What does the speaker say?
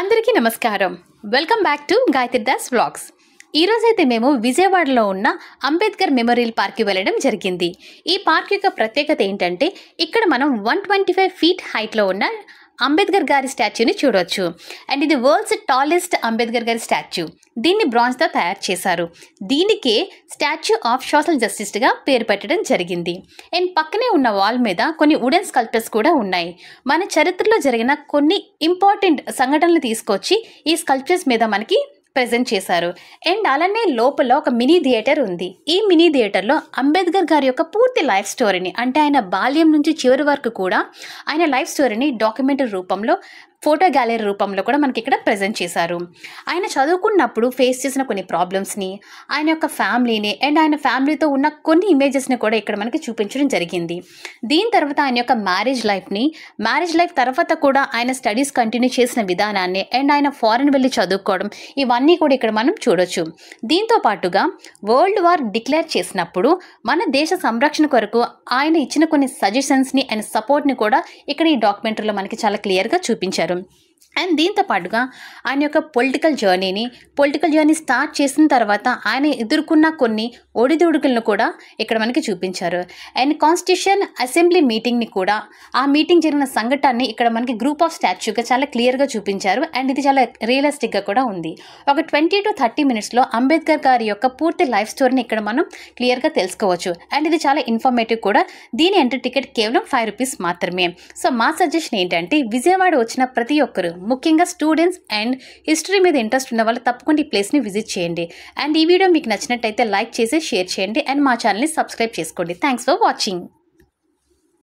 అందరికీ నమస్కారం. Welcome back to Gayatri Das vlogs. ఈరోజైతే మేము విజయవాడలో ఉన్న అంబేద్కర్ మెమోరియల్ పార్క్కి వెళ్ళడం జరిగింది. ఈ పార్క్ యొక్క ప్రత్యేకత ఏంటంటే ఇక్కడ మనం 125 ఫీట్ హైట్లో ఉన్న అంబేద్కర్ గారి స్టాచ్యూని చూడవచ్చు. అండ్ ఇది వరల్డ్స్ టాలెస్ట్ అంబేద్కర్ గారి స్టాచ్యూ. దీన్ని బ్రాంజ్తో తయారు చేశారు. దీనికే స్టాచ్యూ ఆఫ్ సోషల్ జస్టిస్గా పేరు పెట్టడం జరిగింది. అండ్ పక్కనే ఉన్న వాల్ మీద కొన్ని వుడెన్ స్కల్ప్చర్స్ కూడా ఉన్నాయి. మన చరిత్రలో జరిగిన కొన్ని ఇంపార్టెంట్ సంఘటనలు తీసుకొచ్చి ఈ స్కల్ప్చర్స్ మీద మనకి ప్రెజెంట్ చేశారు. అండ్ అలానే లోపల ఒక మినీ థియేటర్ ఉంది. ఈ మినీ థియేటర్లో అంబేద్కర్ గారి యొక్క పూర్తి లైఫ్ స్టోరీని, అంటే ఆయన బాల్యం నుంచి చివరి వరకు కూడా ఆయన లైఫ్ స్టోరీని డాక్యుమెంటరీ రూపంలో, ఫోటో గ్యాలరీ రూపంలో కూడా మనకి ఇక్కడ ప్రజెంట్ చేశారు. ఆయన చదువుకున్నప్పుడు ఫేస్ చేసిన కొన్ని ప్రాబ్లమ్స్ని, ఆయన యొక్క ఫ్యామిలీని అండ్ ఆయన ఫ్యామిలీతో ఉన్న కొన్ని ఇమేజెస్ని కూడా ఇక్కడ మనకి చూపించడం జరిగింది. దీని తర్వాత ఆయన యొక్క మ్యారేజ్ లైఫ్ తర్వాత కూడా ఆయన స్టడీస్ కంటిన్యూ చేసిన విధానాన్ని అండ్ ఆయన ఫారెన్ వెళ్ళి చదువుకోవడం, ఇవన్నీ కూడా ఇక్కడ మనం చూడొచ్చు. దీంతో పాటుగా వరల్డ్ వార్ డిక్లేర్ చేసినప్పుడు మన దేశ సంరక్షణ కొరకు ఆయన ఇచ్చిన కొన్ని సజెషన్స్ని అండ్ సపోర్ట్ని కూడా ఇక్కడ ఈ డాక్యుమెంటరీలో మనకి చాలా క్లియర్గా చూపించారు. అండ్ దీంతో పాటుగా ఆయన యొక్క పొలిటికల్ జర్నీ స్టార్ట్ చేసిన తర్వాత ఆయన ఎదుర్కొన్న కొన్ని ఒడిదుడుకులను కూడా ఇక్కడ మనకి చూపించారు. అండ్ కాన్స్టిట్యూషన్ అసెంబ్లీ మీటింగ్ని కూడా, ఆ మీటింగ్ జరిగిన సంఘటనని ఇక్కడ మనకి గ్రూప్ ఆఫ్ స్టాచ్యూగా చాలా క్లియర్గా చూపించారు. అండ్ ఇది చాలా రియలిస్టిక్గా కూడా ఉంది. ఒక 20 to 30 మినిట్స్లో అంబేద్కర్ గారి యొక్క పూర్తి లైఫ్ స్టోరీని ఇక్కడ మనం క్లియర్గా తెలుసుకోవచ్చు. అండ్ ఇది చాలా ఇన్ఫర్మేటివ్ కూడా. దీని ఎంట్రీ టికెట్ కేవలం ₹5 మాత్రమే. సో మా సజెషన్ ఏంటంటే విజయవాడ వచ్చిన ప్రతి ఒక్కరు, ముఖ్యంగా స్టూడెంట్స్ అండ్ హిస్టరీ మీద ఇంట్రెస్ట్ ఉన్న వాళ్ళు తప్పకుండా ఈ ప్లేస్ని విజిట్ చేయండి. అండ్ ఈ వీడియో మీకు నచ్చినట్టయితే లైక్ చేసి షేర్ చేయండి అండ్ మా ఛానల్ని సబ్స్క్రైబ్ చేసుకోండి. Thanks for watching.